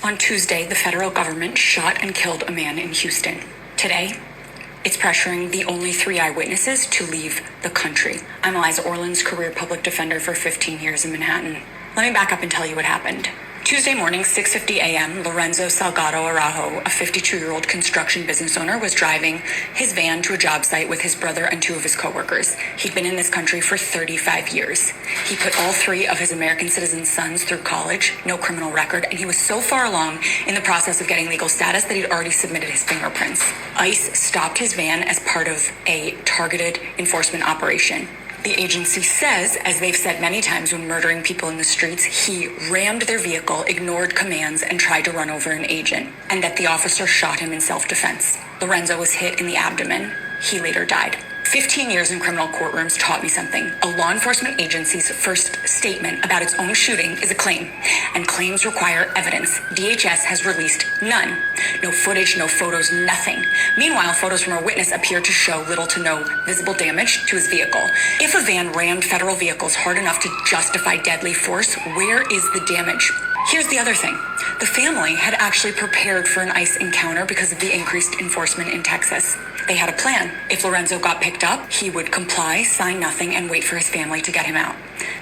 On Tuesday, the federal government shot and killed a man in Houston. Today, it's pressuring the only 3 eyewitnesses to leave the country. I'm Eliza Orland's career public defender for 15 years in Manhattan. Let me back up and tell you what happened. Tuesday morning, 6:50 a.m., Lorenzo Salgado Araujo, a 52-year-old construction business owner, was driving his van to a job site with his brother and 2 of his coworkers. He'd been in this country for 35 years. He put all 3 of his American citizen sons through college, no criminal record, and he was so far along in the process of getting legal status that he'd already submitted his fingerprints. ICE stopped his van as part of a targeted enforcement operation. The agency says, as they've said many times when murdering people in the streets, he rammed their vehicle, ignored commands, and tried to run over an agent, and that the officer shot him in self-defense. Lorenzo was hit in the abdomen. He later died. 15 years in criminal courtrooms taught me something. A law enforcement agency's first statement about its own shooting is a claim, and claims require evidence. DHS has released none. No footage, no photos, nothing. Meanwhile, photos from a witness appear to show little to no visible damage to his vehicle. If a van rammed federal vehicles hard enough to justify deadly force, where is the damage? Here's the other thing. The family had actually prepared for an ICE encounter because of the increased enforcement in Texas. They had a plan. If Lorenzo got picked up, he would comply, sign nothing, and wait for his family to get him out.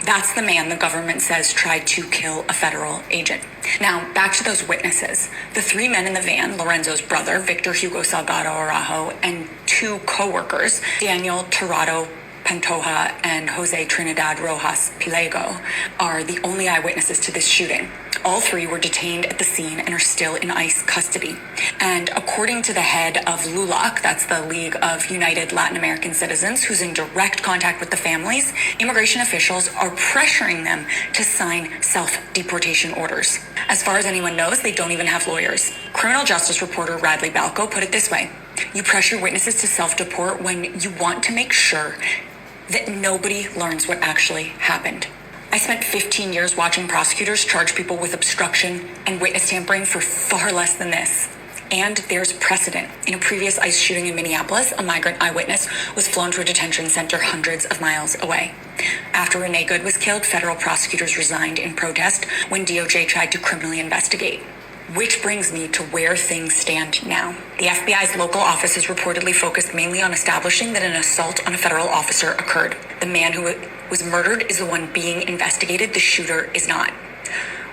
That's the man the government says tried to kill a federal agent. Now, back to those witnesses. The 3 men in the van, Lorenzo's brother, Victor Hugo Salgado Araujo, and 2 co-workers, Daniel Tirado Pantoja and Jose Trinidad Rojas Pilego, are the only eyewitnesses to this shooting. All 3 were detained at the scene and are still in ICE custody. And according to the head of LULAC, that's the League of United Latin American Citizens, who's in direct contact with the families, immigration officials are pressuring them to sign self-deportation orders. As far as anyone knows, they don't even have lawyers. Criminal justice reporter Radley Balco put it this way: you pressure witnesses to self-deport when you want to make sure that nobody learns what actually happened. I spent 15 years watching prosecutors charge people with obstruction and witness tampering for far less than this. And there's precedent. In a previous ICE shooting in Minneapolis, a migrant eyewitness was flown to a detention center hundreds of miles away. After Renee Good was killed, federal prosecutors resigned in protest when DOJ tried to criminally investigate. Which brings me to where things stand now. The FBI's local office is reportedly focused mainly on establishing that an assault on a federal officer occurred. The man who was murdered is the one being investigated. The shooter is not.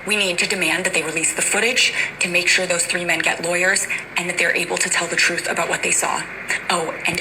We need to demand that they release the footage, to make sure those 3 men get lawyers, and that they're able to tell the truth about what they saw. Oh, and